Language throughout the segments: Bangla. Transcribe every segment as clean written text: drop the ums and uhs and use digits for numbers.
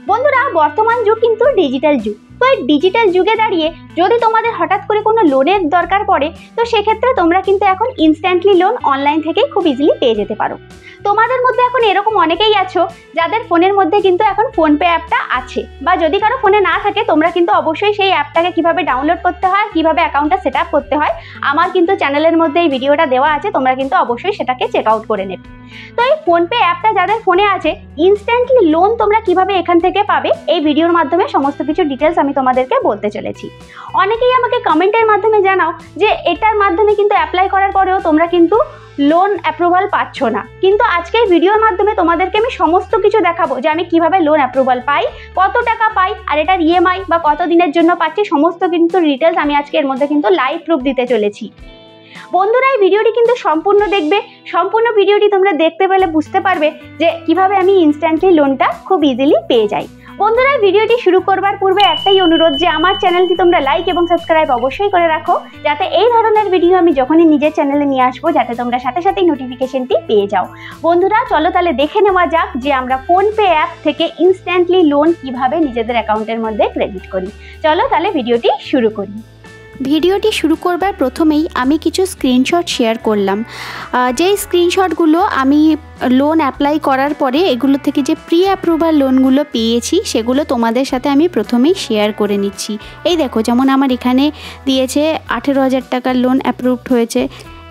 বন্ধুরা, বর্তমান যুগ কিন্তু ডিজিটাল যুগ। তো এই ডিজিটাল যুগে দাঁড়িয়ে যদি তোমাদের হঠাৎ করে কোনো লোনের দরকার পড়ে, তো সেক্ষেত্রে তোমরা কিন্তু এখন ইনস্ট্যান্টলি লোন অনলাইন থেকেই খুব ইজিলি পেয়ে যেতে পারো। তোমাদের মধ্যে এখন এরকম অনেকেই আছো যাদের ফোনের মধ্যে কিন্তু এখন ফোনপে অ্যাপটা আছে, বা যদি কারো ফোনে না থাকে তোমরা কিন্তু অবশ্যই সেই অ্যাপটাকে কিভাবে ডাউনলোড করতে হয়, কিভাবে অ্যাকাউন্টটা সেট আপ করতে হয়, আমার কিন্তু চ্যানেলের মধ্যে এই ভিডিওটা দেওয়া আছে, তোমরা কিন্তু অবশ্যই সেটাকে চেক আউট করে নেবে। তো এই ফোনপে অ্যাপটা যাদের ফোনে আছে, ইনস্ট্যান্টলি লোন তোমরা কিভাবে এখান থেকে পাবে এই ভিডিওর মাধ্যমে সমস্ত কিছু ডিটেলস আমি তোমাদেরকে বলতে চলেছি। অনেকেই আমাকে কমেন্টের মাধ্যমে জানাও যে এটার মাধ্যমে কিন্তু অ্যাপ্লাই করার পরেও তোমরা কিন্তু লোন অ্যাপ্রুভাল পাচ্ছ না, কিন্তু আজকে এই ভিডিওর মাধ্যমে তোমাদেরকে আমি সমস্ত কিছু দেখাবো যে আমি কিভাবে লোন অ্যাপ্রুভাল পাই, কত টাকা পাই, আর এটার ইএমআই বা কত দিনের জন্য পাচ্ছি, সমস্ত কিন্তু ডিটেলস আমি আজকে এর মধ্যে কিন্তু লাইভ প্রুফ দিতে চলেছি। বন্ধুরা, এই ভিডিওটি কিন্তু সম্পূর্ণ দেখবে। সম্পূর্ণ ভিডিওটি তোমরা দেখতে পেলে বুঝতে পারবে যে কিভাবে আমি ইনস্ট্যান্টলি লোনটা খুব ইজিলি পেয়ে যাই। বন্ধুরা, ভিডিওটি শুরু করবার পূর্বে একটাই অনুরোধ যে আমার চ্যানেলটি তোমরা লাইক এবং সাবস্ক্রাইব অবশ্যই করে রাখো, যাতে এই ধরনের ভিডিও আমি যখনই নিজের চ্যানেলে নিয়ে আসবো যাতে তোমরা সাথে সাথেই নোটিফিকেশনটি পেয়ে যাও। বন্ধুরা, চলো তাহলে দেখে নেওয়া যাক যে আমরা ফোনপে অ্যাপ থেকে ইনস্ট্যান্টলি লোন কিভাবে নিজেদের অ্যাকাউন্টের মধ্যে ক্রেডিট করি। চলো তাহলে ভিডিওটি শুরু করি। ভিডিওটি শুরু করবার প্রথমেই আমি কিছু স্ক্রিনশট শেয়ার করলাম, যেই স্ক্রিনশটগুলো আমি লোন অ্যাপ্লাই করার পরে এগুলো থেকে যে প্রি অ্যাপ্রুভাল লোনগুলো পেয়েছি সেগুলো তোমাদের সাথে আমি প্রথমেই শেয়ার করে নিচ্ছি। এই দেখো, যেমন আমার এখানে দিয়েছে 18,000 টাকার লোন অ্যাপ্রুভড হয়েছে।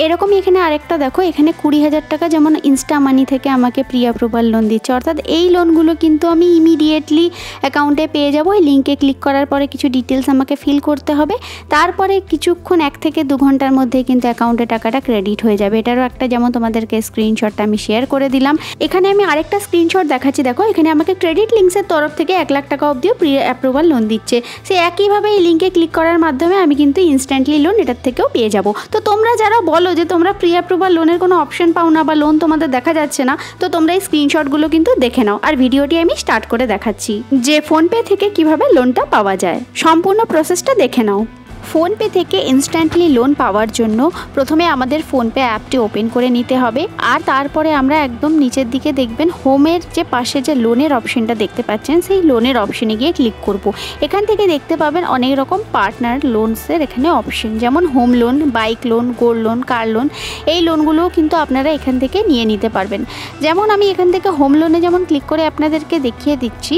এরকমই এখানে আরেকটা দেখো, এখানে 20,000 টাকা যেমন ইনস্টা মানি থেকে আমাকে প্রি অ্যাপ্রুভাল লোন দিচ্ছে। অর্থাৎ এই লোনগুলো কিন্তু আমি ইমিডিয়েটলি অ্যাকাউন্টে পেয়ে যাবো। এই লিঙ্কে ক্লিক করার পরে কিছু ডিটেলস আমাকে ফিল করতে হবে, তারপরে কিছুক্ষণ 1 থেকে 2 ঘন্টার মধ্যেই কিন্তু অ্যাকাউন্টে টাকাটা ক্রেডিট হয়ে যাবে। এটারও একটা যেমন তোমাদেরকে স্ক্রিনশটটা আমি শেয়ার করে দিলাম। এখানে আমি আরেকটা স্ক্রিনশট দেখাচ্ছি, দেখো এখানে আমাকে ক্রেডিট লিঙ্কসের তরফ থেকে 1 লাখ টাকা অবধিও প্রি অ্যাপ্রুভাল লোন দিচ্ছে। সে একইভাবে এই লিঙ্কে ক্লিক করার মাধ্যমে আমি কিন্তু ইনস্ট্যান্টলি লোন এটার থেকেও পেয়ে যাব। তো তোমরা যারা বলো যে তোমরা প্রি অ্যাপ্রুভাল লোনের কোনো অপশন পাও না বা লোন তোমাদের দেখা যাচ্ছে না, তো তোমরা এই স্ক্রিনশটগুলো কিন্তু দেখে নাও। আর ভিডিওটি আমি স্টার্ট করে দেখাচ্ছি যে ফোনপে থেকে কিভাবে লোনটা পাওয়া যায়। সম্পূর্ণ প্রসেসটা দেখে নাও। ফোনপে থেকে ইনস্ট্যান্টলি লোন পাওয়ার জন্য প্রথমে আমাদের ফোনপে অ্যাপটি ওপেন করে নিতে হবে, আর তারপরে আমরা একদম নিচের দিকে দেখবেন হোমের যে পাশে যে লোনের অপশনটা দেখতে পাচ্ছেন, সেই লোনের অপশনে গিয়ে ক্লিক করব। এখান থেকে দেখতে পাবেন অনেক রকম পার্টনার লোনসের এখানে অপশন, যেমন home loan, bike loan, gold loan, car loan. এই লোনগুলোও কিন্তু আপনারা এখান থেকে নিয়ে নিতে পারবেন। যেমন আমি এখান থেকে হোম লোনে যেমন ক্লিক করে আপনাদেরকে দেখিয়ে দিচ্ছি।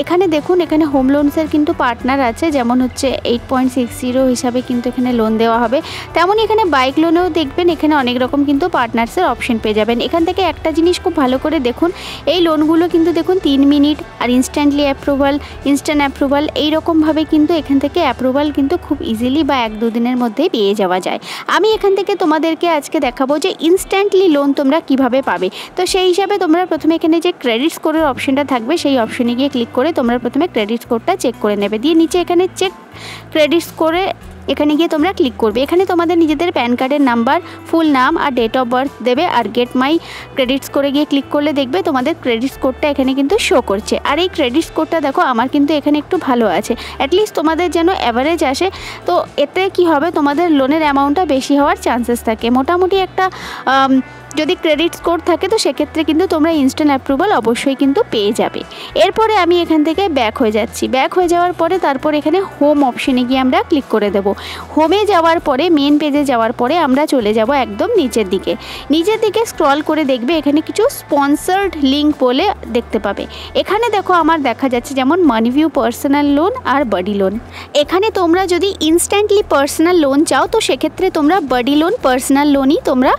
এখানে দেখুন, এখানে হোম লোনসের কিন্তু পার্টনার আছে, যেমন হচ্ছে 8.60 হিসাবে কিন্তু এখানে লোন দেওয়া হবে। তেমনই এখানে বাইক লোনেও দেখবেন এখানে অনেক রকম কিন্তু পার্টনার্সের অপশন পেয়ে যাবেন। এখান থেকে একটা জিনিস খুব ভালো করে দেখুন, এই লোনগুলো কিন্তু দেখুন 3 মিনিট আর ইনস্ট্যান্টলি অ্যাপ্রুভাল, ইনস্ট্যান্ট অ্যাপ্রুভাল, এইরকমভাবে কিন্তু এখান থেকে অ্যাপ্রুভাল কিন্তু খুব ইজিলি বা 1-2 দিনের মধ্যেই পেয়ে যাওয়া যায়। আমি এখান থেকে তোমাদেরকে আজকে দেখাবো যে ইনস্ট্যান্টলি লোন তোমরা কিভাবে পাবে। তো সেই হিসাবে তোমরা প্রথমে এখানে যে ক্রেডিট স্কোরের অপশনটা থাকবে সেই অপশনে গিয়ে ক্লিক করে তোমরা প্রথমে ক্রেডিট স্কোরটা চেক করে নেবে। দিয়ে নিচে এখানে চেক ক্রেডিট স্কোরে এখানে গিয়ে তোমরা ক্লিক করবে। এখানে তোমাদের নিজেদের প্যান কার্ডের নাম্বার, ফুল নাম আর ডেট অফ বার্থ দেবে। আর গেট মাই ক্রেডিট স্কোরে গিয়ে ক্লিক করলে দেখবে তোমাদের ক্রেডিট স্কোরটা এখানে কিন্তু শো করছে। আর এই ক্রেডিট স্কোরটা দেখো আমার কিন্তু এখানে একটু ভালো আছে, অ্যাটলিস্ট তোমাদের যেন অ্যাভারেজ আসে। তো এতে কি হবে, তোমাদের লোনের অ্যামাউন্টটা বেশি হওয়ার চান্সেস থাকে। মোটামুটি একটা যদি ক্রেডিট স্কোর থাকে তো সেক্ষেত্রে কিন্তু তোমরা ইনস্ট্যান্ট অ্যাপ্রুভাল অবশ্যই কিন্তু পেয়ে যাবে। এরপরে আমি এখান থেকে ব্যাক হয়ে যাচ্ছি। ব্যাক হয়ে যাওয়ার পরে তারপর এখানে হোম অপশনে গিয়ে আমরা ক্লিক করে দেব। হোমে যাওয়ার পরে মেন পেজে যাওয়ার পরে আমরা চলে যাব একদম নিচের দিকে। নিচের দিকে স্ক্রল করে দেখবে এখানে কিছু স্পন্সার্ড লিঙ্ক বলে দেখতে পাবে। এখানে দেখো আমার দেখা যাচ্ছে যেমন মানিভিউ পার্সোনাল লোন আর বডি লোন। এখানে তোমরা যদি ইনস্ট্যান্টলি পার্সোনাল লোন চাও তো সেক্ষেত্রে তোমরা বডি লোন, পার্সোনাল লোনই তোমরা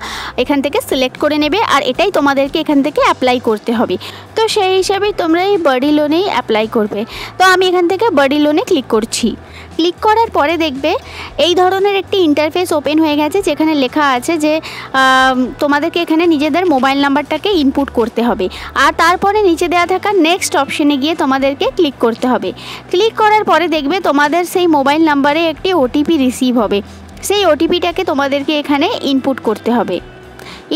এখান থেকে সিলেক্ট করে নেবে, আর এটাই তোমাদেরকে এখান থেকে অ্যাপ্লাই করতে হবে। তো সেই হিসাবেই তোমরা এই বডি লোনেই অ্যাপ্লাই করবে। তো আমি এখান থেকে বডি লোনে ক্লিক করছি। ক্লিক করার পরে দেখবে এই ধরনের একটি ইন্টারফেস ওপেন হয়ে গেছে, যেখানে লেখা আছে যে তোমাদেরকে এখানে নিজেদের মোবাইল নাম্বারটাকে ইনপুট করতে হবে, আর তারপরে নিচে দেওয়া থাকা নেক্সট অপশনে গিয়ে তোমাদেরকে ক্লিক করতে হবে। ক্লিক করার পরে দেখবে তোমাদের সেই মোবাইল নাম্বারে একটি ওটিপি রিসিভ হবে। সেই ওটিপিটাকে তোমাদেরকে এখানে ইনপুট করতে হবে।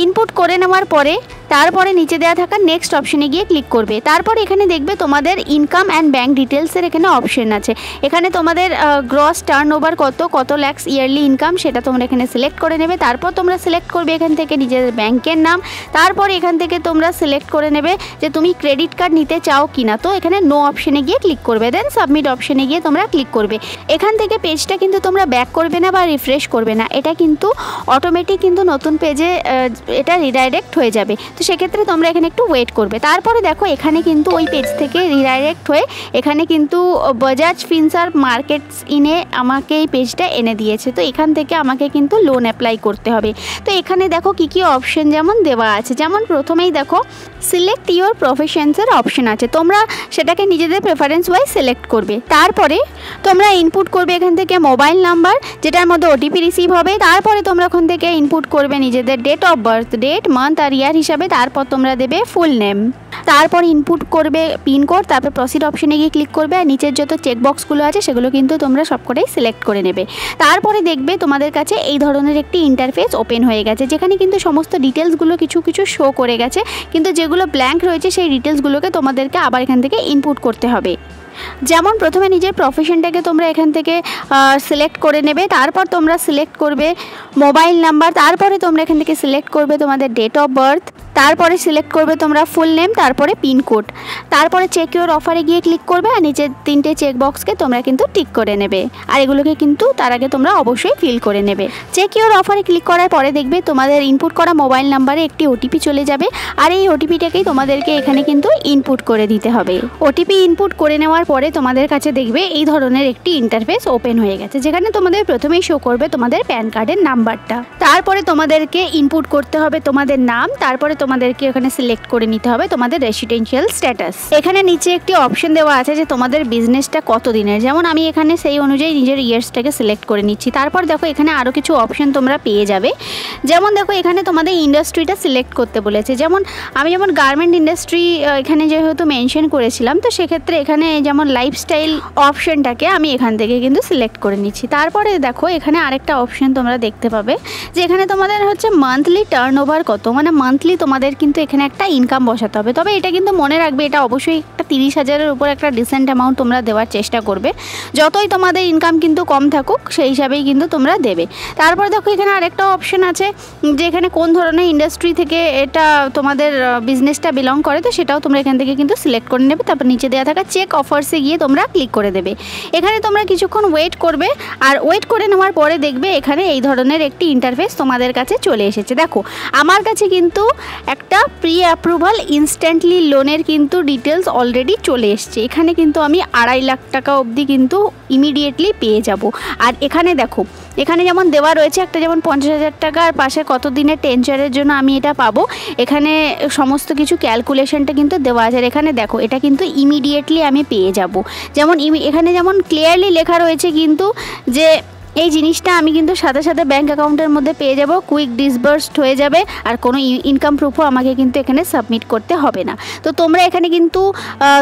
ইনপুট করে নেওয়ার পরে তারপরে নিচে দেওয়া থাকা নেক্সট অপশনে গিয়ে ক্লিক করবে। তারপর এখানে দেখবে তোমাদের ইনকাম অ্যান্ড ব্যাঙ্ক ডিটেলসের এখানে অপশন আছে। এখানে তোমাদের গ্রস টার্নওভার কত ল্যাক্স ইয়ারলি ইনকাম সেটা তোমরা এখানে সিলেক্ট করে নেবে। তারপর তোমরা সিলেক্ট করবে এখান থেকে নিজেদের ব্যাংকের নাম। তারপর এখান থেকে তোমরা সিলেক্ট করে নেবে যে তুমি ক্রেডিট কার্ড নিতে চাও কিনা। তো এখানে নো অপশনে গিয়ে ক্লিক করবে, দেন সাবমিট অপশনে গিয়ে তোমরা ক্লিক করবে। এখান থেকে পেজটা কিন্তু তোমরা ব্যাক করবে না বা রিফ্রেশ করবে না, এটা কিন্তু অটোমেটিক কিন্তু নতুন পেজে এটা রিডাইরেক্ট হয়ে যাবে। তো সেক্ষেত্রে তোমরা এখানে একটু ওয়েট করবে। তারপরে দেখো এখানে কিন্তু ওই পেজ থেকে রিডাইরেক্ট হয়ে এখানে কিন্তু বাজাজ ফিনসার্ভ মার্কেটস ইনে আমাকে এই পেজটা এনে দিয়েছে। তো এখান থেকে আমাকে কিন্তু লোন অ্যাপ্লাই করতে হবে। তো এখানে দেখো কি কি অপশন যেমন দেওয়া আছে, যেমন প্রথমেই দেখো সিলেক্ট ইওর প্রফেশনসের অপশন আছে, তোমরা সেটাকে নিজেদের প্রেফারেন্স ওয়াইজ সিলেক্ট করবে। তারপরে তোমরা ইনপুট করবে এখান থেকে মোবাইল নাম্বার যেটার মধ্যে ওটিপি রিসিভ হবে। তারপরে তোমরা ওখান থেকে ইনপুট করবে নিজেদের date of birth, date, month আর ইয়ার হিসাবে। তারপর তোমরা দেবে ফুল নেম। তারপর ইনপুট করবে পিনকোড, তারপর প্রসিড অপশনে গিয়ে ক্লিক করবে। আর নিচের যত চেকবক্সগুলো আছে সেগুলো কিন্তু তোমরা সবকটাই সিলেক্ট করে নেবে। তারপরে দেখবে তোমাদের কাছে এই ধরনের একটি ইন্টারফেস ওপেন হয়ে গেছে, যেখানে কিন্তু সমস্ত ডিটেলসগুলো কিছু কিছু শো করে গেছে, কিন্তু যেগুলো ব্ল্যাঙ্ক রয়েছে সেই ডিটেলসগুলোকে তোমাদেরকে আবার এখান থেকে ইনপুট করতে হবে। যেমন প্রথমে নিজের প্রফেশনটাকে তোমরা এখান থেকে সিলেক্ট করে নেবে। তারপর তোমরা সিলেক্ট করবে মোবাইল নাম্বার। তারপরে তোমরা এখান থেকে সিলেক্ট করবে তোমাদের ডেট অফ বার্থ। তারপরে সিলেক্ট করবে তোমরা ফুল নেম, তারপরে পিনকোড। তারপরে চেক ইওর অফারে গিয়ে ক্লিক করবে আর নিচের 3টে চেকবক্সকে তোমরা কিন্তু টিক করে নেবে। আর এগুলোকে কিন্তু তার আগে তোমরা অবশ্যই ফিল করে নেবে। চেক ইওর অফারে ক্লিক করার পরে দেখবে তোমাদের ইনপুট করা মোবাইল নাম্বারে একটি ওটিপি চলে যাবে। আর এই ওটিপিটাকেই তোমাদেরকে এখানে কিন্তু ইনপুট করে দিতে হবে। ওটিপি ইনপুট করে নেওয়ার পরে তোমাদের কাছে দেখবে এই ধরনের একটি ইন্টারফেস ওপেন হয়ে গেছে, যেখানে তোমাদের প্রথমেই শো করবে তোমাদের প্যান কার্ডের নাম্বারটা। তারপরে তোমাদেরকে ইনপুট করতে হবে তোমাদের নাম। তারপরে তোমাদেরকে এখানে সিলেক্ট করে নিতে হবে তোমাদের রেসিডেন্সিয়াল স্ট্যাটাস। এখানে নিচে একটি অপশন দেওয়া আছে যে তোমাদের বিজনেসটা কত দিনের, যেমন আমি এখানে সেই অনুযায়ী নিজের ইয়ার্সটাকে সিলেক্ট করে নিচ্ছি। তারপর দেখো এখানে আরও কিছু অপশন তোমরা পেয়ে যাবে, যেমন দেখো এখানে তোমাদের ইন্ডাস্ট্রিটা সিলেক্ট করতে বলেছে। যেমন আমি যেমন গার্মেন্ট ইন্ডাস্ট্রি এখানে যেহেতু মেনশন করেছিলাম, তো সেক্ষেত্রে এখানে যেমন লাইফস্টাইল অপশনটাকে আমি এখান থেকে কিন্তু সিলেক্ট করে নিচ্ছি। তারপরে দেখো এখানে আরেকটা অপশন তোমরা দেখতে পাবে যে এখানে তোমাদের হচ্ছে মান্থলি টার্নওভার কত, মানে মান্থলি তোমাদের কিন্তু এখানে একটা ইনকাম বসাতে হবে। তবে এটা কিন্তু মনে রাখবে এটা অবশ্যই একটা 30,000-এর উপর একটা ডিসেন্ট অ্যামাউন্ট তোমরা দেওয়ার চেষ্টা করবে। যতই তোমাদের ইনকাম কিন্তু কম থাকুক সেই হিসাবেই কিন্তু তোমরা দেবে। তারপর দেখো এখানে আরেকটা অপশন আছে যে এখানে কোন ধরনের ইন্ডাস্ট্রি থেকে এটা তোমাদের বিজনেসটা বিলং করে, তো সেটাও তোমরা এখান থেকে কিন্তু সিলেক্ট করে নেবে। তারপর নিচে দেওয়া থাকা চেক অফার্সে গিয়ে তোমরা ক্লিক করে দেবে। এখানে তোমরা কিছুক্ষণ ওয়েট করবে। আর ওয়েট করে নেওয়ার পরে দেখবে এখানে এই ধরনের একটি ইন্টারফেস তোমাদের কাছে চলে এসেছে। দেখো আমার কাছে কিন্তু একটা প্রি অ্যাপ্রুভাল ইনস্ট্যান্টলি লোনের কিন্তু ডিটেলস অলরেডি চলে এসছে। এখানে কিন্তু আমি 2.5 লাখ টাকা অবধি কিন্তু ইমিডিয়েটলি পেয়ে যাব। আর এখানে দেখো এখানে যেমন দেওয়া রয়েছে একটা যেমন 50,000 টাকা, আর পাশে কত দিনের টেনচারের জন্য আমি এটা পাবো, এখানে সমস্ত কিছু ক্যালকুলেশনটা কিন্তু দেওয়া আছে। আর এখানে দেখো এটা কিন্তু ইমিডিয়েটলি আমি পেয়ে যাব। যেমন এখানে যেমন ক্লিয়ারলি লেখা রয়েছে কিন্তু যে এই জিনিসটা আমি কিন্তু সাথে সাথে ব্যাঙ্ক অ্যাকাউন্টের মধ্যে পেয়ে যাব, কুইক ডিসবার্সড হয়ে যাবে, আর কোনো ইনকাম প্রুফও আমাকে কিন্তু এখানে সাবমিট করতে হবে না। তো তোমরা এখানে কিন্তু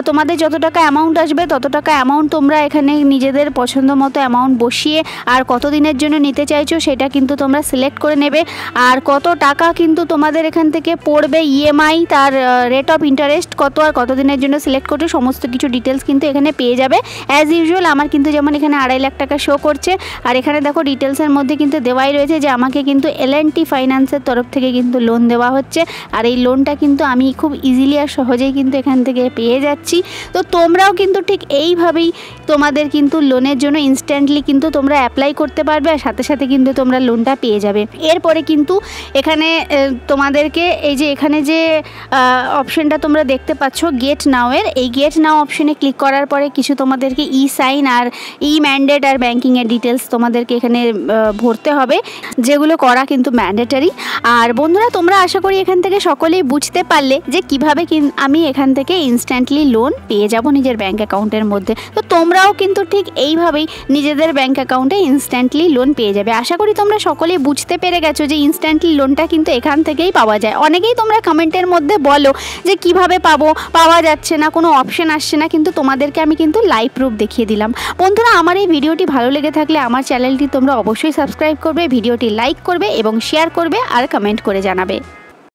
তোমাদের যত টাকা অ্যামাউন্ট আসবে তত টাকা অ্যামাউন্ট তোমরা এখানে নিজেদের পছন্দ মতো অ্যামাউন্ট বসিয়ে আর কত দিনের জন্য নিতে চাইছো সেটা কিন্তু তোমরা সিলেক্ট করে নেবে। আর কত টাকা কিন্তু তোমাদের এখান থেকে পড়বে ইএমআই, তার রেট অফ ইন্টারেস্ট কত, আর কত দিনের জন্য সিলেক্ট করছে, সমস্ত কিছু ডিটেলস কিন্তু এখানে পেয়ে যাবে। অ্যাজ ইউজুয়াল আমার কিন্তু যেমন এখানে 2.5 লাখ টাকা শো করছে। আর এখানে দেখো ডিটেলসের মধ্যে কিন্তু দেওয়াই রয়েছে যে আমাকে কিন্তু L&T ফাইন্যান্সের তরফ থেকে কিন্তু লোন দেওয়া হচ্ছে। আর এই লোনটা কিন্তু আমি খুব ইজিলি আর সহজেই কিন্তু এখান থেকে পেয়ে যাচ্ছি। তো তোমরাও কিন্তু ঠিক এইভাবেই তোমাদের কিন্তু লোনের জন্য ইনস্ট্যান্টলি কিন্তু তোমরা অ্যাপ্লাই করতে পারবে, আর সাথে সাথে কিন্তু তোমরা লোনটা পেয়ে যাবে। এরপরে কিন্তু এখানে তোমাদেরকে এই যে এখানে যে অপশনটা তোমরা দেখতে পাচ্ছ গেট নাও-এর, এই গেট নাও অপশনে ক্লিক করার পরে কিছু তোমাদেরকে সাইন আর ম্যান্ডেট আর ব্যাঙ্কিংয়ের ডিটেলস তোমাদেরকে এখানে ভরতে হবে, যেগুলো করা কিন্তু ম্যান্ডেটারি। আর বন্ধুরা তোমরা আশা করি এখান থেকে সকলেই বুঝতে পারলে যে কিভাবে আমি এখান থেকে ইনস্ট্যান্টলি লোন পেয়ে যাব নিজের ব্যাঙ্ক অ্যাকাউন্টের মধ্যে। তো তোমরাও কিন্তু ঠিক এইভাবেই নিজেদের ব্যাঙ্ক অ্যাকাউন্টে ইনস্ট্যান্টলি লোন পেয়ে যাবে। আশা করি তোমরা সকলেই বুঝতে পেরে গেছো যে ইনস্ট্যান্টলি লোনটা কিন্তু এখান থেকেই পাওয়া যায়। অনেকেই তোমরা কমেন্টের মধ্যে বলো যে কিভাবে পাওয়া যাচ্ছে না, কোনো অপশন আসছে না, কিন্তু তোমাদেরকে আমি কিন্তু লাইভ প্রুফ দেখিয়ে দিলাম। বন্ধুরা আমার এই ভিডিওটি ভালো লেগে থাকলে আমার চ্যানেলটি তোমরা অবশ্যই সাবস্ক্রাইব করবে, ভিডিওটি লাইক করবে এবং শেয়ার করবে আর কমেন্ট করে জানাবে।